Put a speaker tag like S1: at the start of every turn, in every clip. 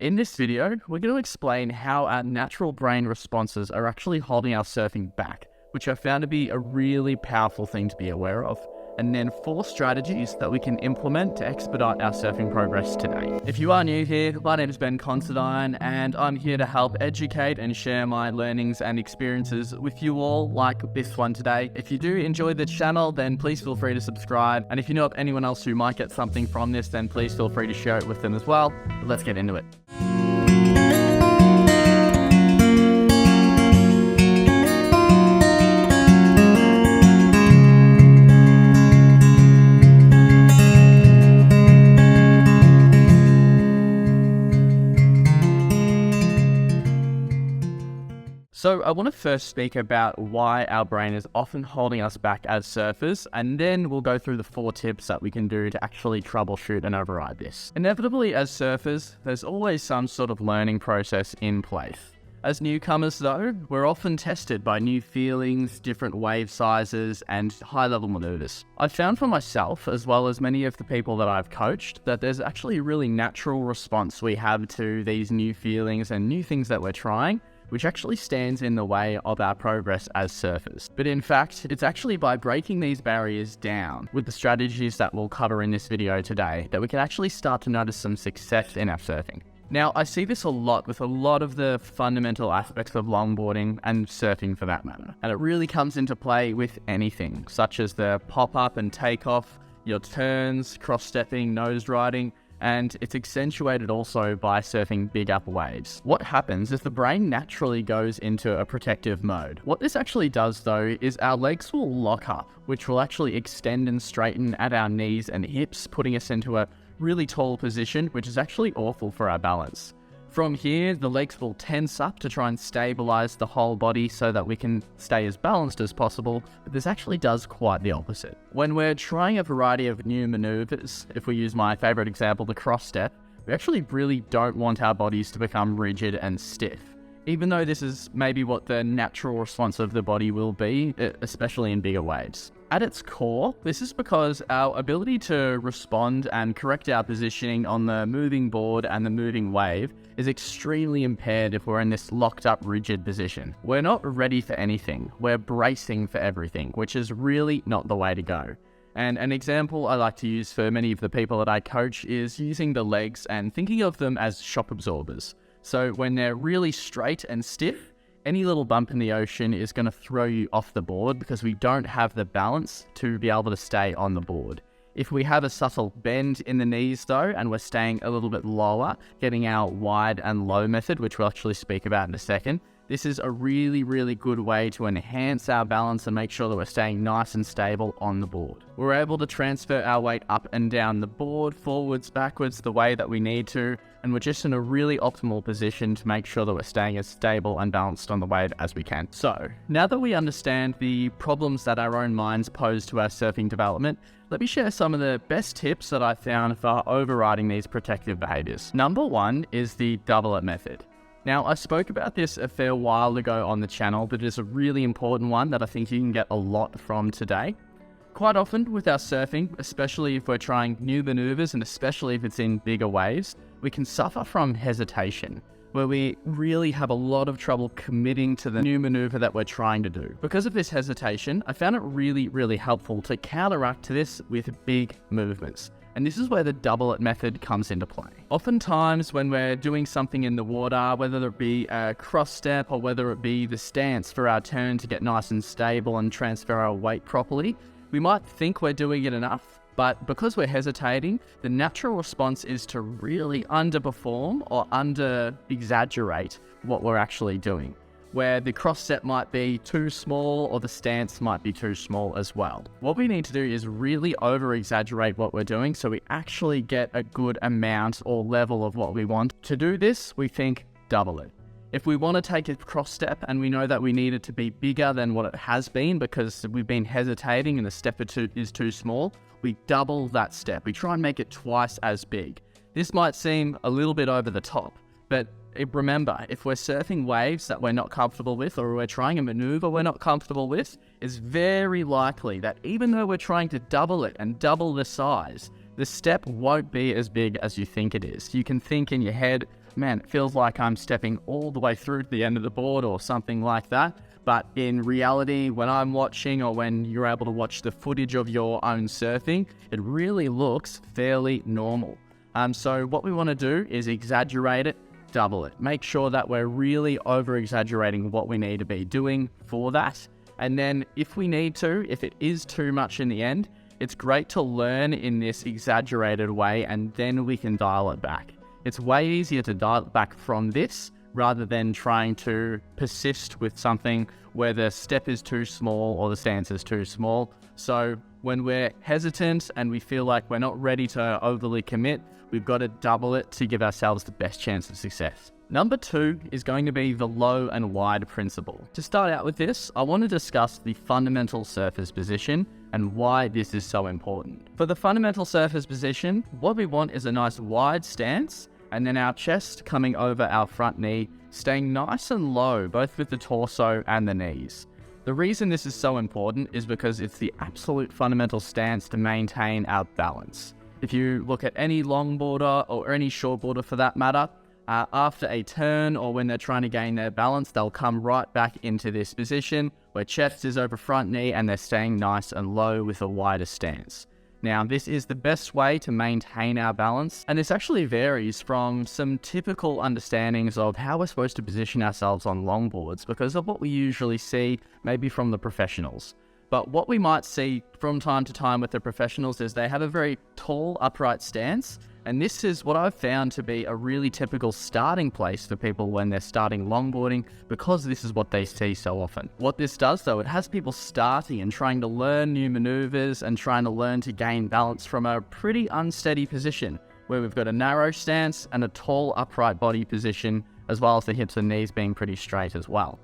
S1: In this video, we're going to explain how our natural brain responses are actually holding our surfing back, which I found to be a really powerful thing to be aware of, and then 4 strategies that we can implement to expedite our surfing progress today. If you are new here, my name is Ben Considine, and I'm here to help educate and share my learnings and experiences with you all like this one today. If you do enjoy the channel, then please feel free to subscribe, and if you know of anyone else who might get something from this, then please feel free to share it with them as well. Let's get into it. So I want to first speak about why our brain is often holding us back as surfers, and then we'll go through the 4 tips that we can do to actually troubleshoot and override this. Inevitably, as surfers, there's always some sort of learning process in place. As newcomers though, we're often tested by new feelings, different wave sizes, and high-level maneuvers. I've found for myself, as well as many of the people that I've coached, that there's actually a really natural response we have to these new feelings and new things that we're trying, which actually stands in the way of our progress as surfers. But in fact, it's actually by breaking these barriers down with the strategies that we'll cover in this video today that we can actually start to notice some success in our surfing. Now, I see this a lot with a lot of the fundamental aspects of longboarding and surfing for that matter. And it really comes into play with anything, such as the pop-up and takeoff, your turns, cross-stepping, nose riding, and it's accentuated also by surfing big upper waves. What happens is the brain naturally goes into a protective mode. What this actually does though is our legs will lock up, which will actually extend and straighten at our knees and hips, putting us into a really tall position, which is actually awful for our balance. From here, the legs will tense up to try and stabilize the whole body so that we can stay as balanced as possible, but this actually does quite the opposite. When we're trying a variety of new maneuvers, if we use my favorite example, the cross step, we actually really don't want our bodies to become rigid and stiff. Even though this is maybe what the natural response of the body will be, especially in bigger waves. At its core, this is because our ability to respond and correct our positioning on the moving board and the moving wave is extremely impaired if we're in this locked up rigid position. We're not ready for anything, we're bracing for everything, which is really not the way to go. And an example I like to use for many of the people that I coach is using the legs and thinking of them as shock absorbers. So when they're really straight and stiff, any little bump in the ocean is going to throw you off the board because we don't have the balance to be able to stay on the board. If we have a subtle bend in the knees though, and we're staying a little bit lower, getting our wide and low method, which we'll actually speak about in a second, this is a really, really good way to enhance our balance and make sure that we're staying nice and stable on the board. We're able to transfer our weight up and down the board, forwards, backwards, the way that we need to, and we're just in a really optimal position to make sure that we're staying as stable and balanced on the wave as we can. So, now that we understand the problems that our own minds pose to our surfing development, let me share some of the best tips that I found for overriding these protective behaviors. Number 1 is the double it method. Now, I spoke about this a fair while ago on the channel, but it's a really important one that I think you can get a lot from today. Quite often with our surfing, especially if we're trying new maneuvers and especially if it's in bigger waves, we can suffer from hesitation, where we really have a lot of trouble committing to the new maneuver that we're trying to do. Because of this hesitation, I found it really, really helpful to counteract this with big movements. And this is where the double it method comes into play. Oftentimes when we're doing something in the water, whether it be a cross step or whether it be the stance for our turn to get nice and stable and transfer our weight properly, we might think we're doing it enough, but because we're hesitating, the natural response is to really underperform or under-exaggerate what we're actually doing, where the cross step might be too small or the stance might be too small as well. What we need to do is really over-exaggerate what we're doing so we actually get a good amount or level of what we want. To do this, we think double it. If we want to take a cross step and we know that we need it to be bigger than what it has been because we've been hesitating and the step is too small, we double that step. We try and make it twice as big. This might seem a little bit over the top, but remember, if we're surfing waves that we're not comfortable with or we're trying a maneuver we're not comfortable with, it's very likely that even though we're trying to double it and double the size, the step won't be as big as you think it is. You can think in your head, man, it feels like I'm stepping all the way through to the end of the board or something like that. But in reality, when I'm watching or when you're able to watch the footage of your own surfing, it really looks fairly normal. So what we want to do is exaggerate it, double it. Make sure that we're really over-exaggerating what we need to be doing for that. And then if we need to, if it is too much in the end, it's great to learn in this exaggerated way and then we can dial it back. It's way easier to dial it back from this rather than trying to persist with something where the step is too small or the stance is too small. So when we're hesitant and we feel like we're not ready to overly commit, we've got to double it to give ourselves the best chance of success. Number 2 is going to be the low and wide principle. To start out with this, I want to discuss the fundamental surface position and why this is so important. For the fundamental surface position, what we want is a nice wide stance and then our chest coming over our front knee, staying nice and low, both with the torso and the knees. The reason this is so important is because it's the absolute fundamental stance to maintain our balance. If you look at any longboarder or any shortboarder for that matter, after a turn or when they're trying to gain their balance, they'll come right back into this position where chest is over front knee and they're staying nice and low with a wider stance. Now, this is the best way to maintain our balance, and this actually varies from some typical understandings of how we're supposed to position ourselves on longboards because of what we usually see maybe from the professionals. But what we might see from time to time with the professionals is they have a very tall, upright stance, and this is what I've found to be a really typical starting place for people when they're starting longboarding because this is what they see so often. What this does though, it has people starting and trying to learn new maneuvers and trying to learn to gain balance from a pretty unsteady position where we've got a narrow stance and a tall, upright body position as well as the hips and knees being pretty straight as well.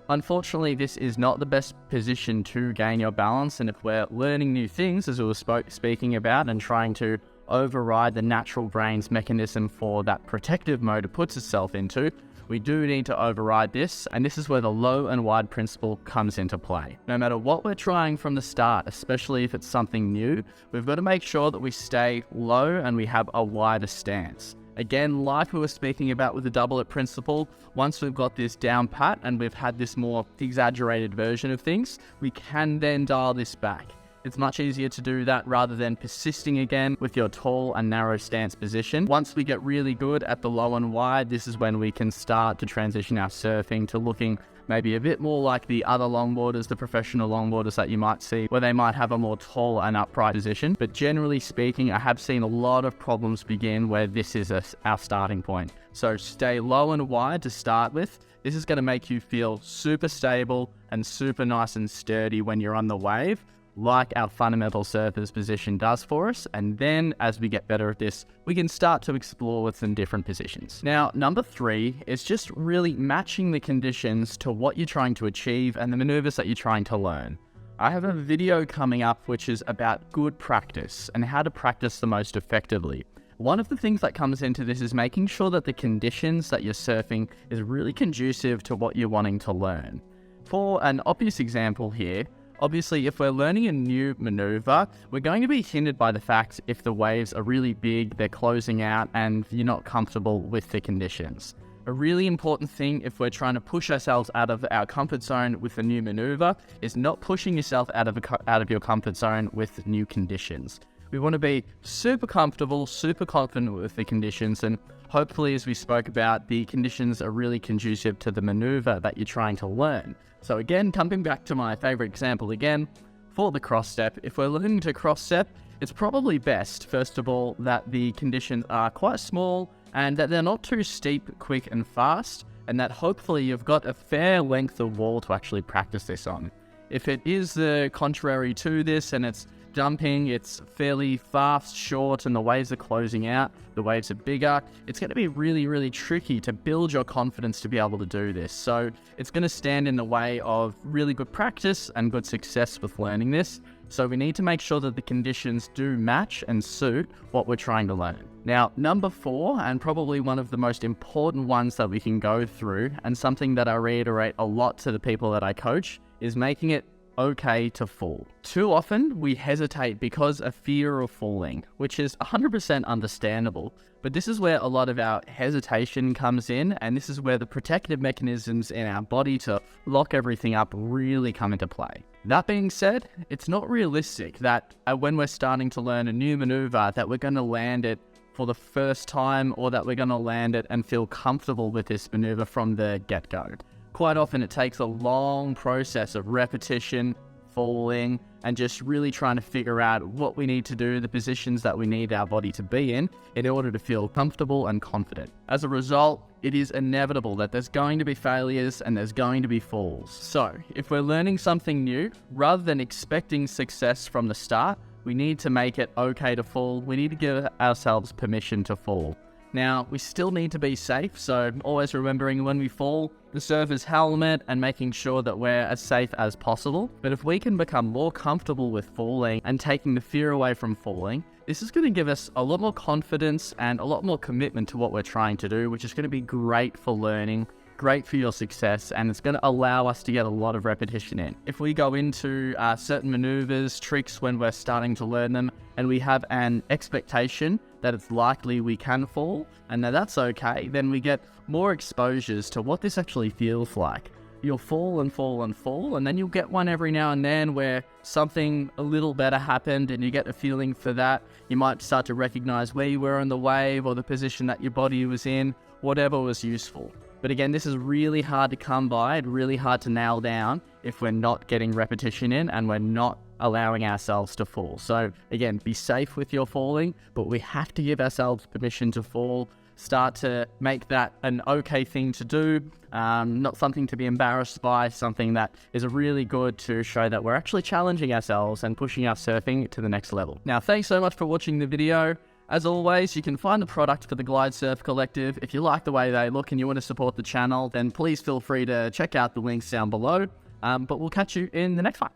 S1: Unfortunately, this is not the best position to gain your balance, and if we're learning new things, as we were speaking about, and trying to override the natural brain's mechanism for that protective mode it puts itself into, we do need to override this, and this is where the low and wide principle comes into play. No matter what we're trying from the start, especially if it's something new, we've got to make sure that we stay low and we have a wider stance. Again, like we were speaking about with the double it principle, once we've got this down pat and we've had this more exaggerated version of things, we can then dial this back. It's much easier to do that rather than persisting again with your tall and narrow stance position. Once we get really good at the low and wide, this is when we can start to transition our surfing to looking maybe a bit more like the other longboarders, the professional longboarders that you might see, where they might have a more tall and upright position. But generally speaking, I have seen a lot of problems begin where this is our starting point. So stay low and wide to start with. This is going to make you feel super stable and super nice and sturdy when you're on the wave, like our fundamental surface position does for us. And then as we get better at this, we can start to explore with some different positions. Now, number 3 is just really matching the conditions to what you're trying to achieve and the maneuvers that you're trying to learn. I have a video coming up which is about good practice and how to practice the most effectively. One of the things that comes into this is making sure that the conditions that you're surfing is really conducive to what you're wanting to learn. For an obvious example here, obviously, if we're learning a new maneuver, we're going to be hindered by the fact if the waves are really big, they're closing out, and you're not comfortable with the conditions. A really important thing if we're trying to push ourselves out of our comfort zone with a new maneuver is not pushing yourself out of your comfort zone with new conditions. We want to be super comfortable, super confident with the conditions, and hopefully, as we spoke about, the conditions are really conducive to the maneuver that you're trying to learn. So again, coming back to my favorite example again, for the cross step, if we're learning to cross step, it's probably best, first of all, that the conditions are quite small and that they're not too steep, quick and fast, and that hopefully you've got a fair length of wall to actually practice this on. If it is the contrary to this and it's dumping, it's fairly fast, short, and the waves are closing out, the waves are bigger, it's going to be really, really tricky to build your confidence to be able to do this. So it's going to stand in the way of really good practice and good success with learning this. So we need to make sure that the conditions do match and suit what we're trying to learn. Now, number 4, and probably one of the most important ones that we can go through, and something that I reiterate a lot to the people that I coach, is making it okay to fall. Too often, we hesitate because of fear of falling, which is 100% understandable. But this is where a lot of our hesitation comes in, and this is where the protective mechanisms in our body to lock everything up really come into play. That being said, it's not realistic that when we're starting to learn a new maneuver that we're going to land it for the first time, or that we're going to land it and feel comfortable with this maneuver from the get-go. Quite often it takes a long process of repetition, falling, and just really trying to figure out what we need to do, the positions that we need our body to be in order to feel comfortable and confident. As a result, it is inevitable that there's going to be failures and there's going to be falls. So, if we're learning something new, rather than expecting success from the start, we need to make it okay to fall. We need to give ourselves permission to fall. Now, we still need to be safe, so always remembering when we fall, the surfer's helmet, and making sure that we're as safe as possible. But if we can become more comfortable with falling and taking the fear away from falling, this is going to give us a lot more confidence and a lot more commitment to what we're trying to do, which is going to be great for learning, great for your success, and it's going to allow us to get a lot of repetition in. If we go into certain maneuvers, tricks when we're starting to learn them, and we have an expectation that it's likely we can fall, and that's okay, then we get more exposures to what this actually feels like. You'll fall and fall and fall, and then you'll get one every now and then where something a little better happened and you get a feeling for that. You might start to recognize where you were on the wave or the position that your body was in, whatever was useful. But again, this is really hard to come by, really hard to nail down if we're not getting repetition in and we're not allowing ourselves to fall. So again, be safe with your falling, but we have to give ourselves permission to fall. Start to make that an okay thing to do, not something to be embarrassed by, something that is really good to show that we're actually challenging ourselves and pushing our surfing to the next level. Now, thanks so much for watching the video. As always, you can find the product for the Glide Surf Collective. If you like the way they look and you want to support the channel, then please feel free to check out the links down below. But we'll catch you in the next one.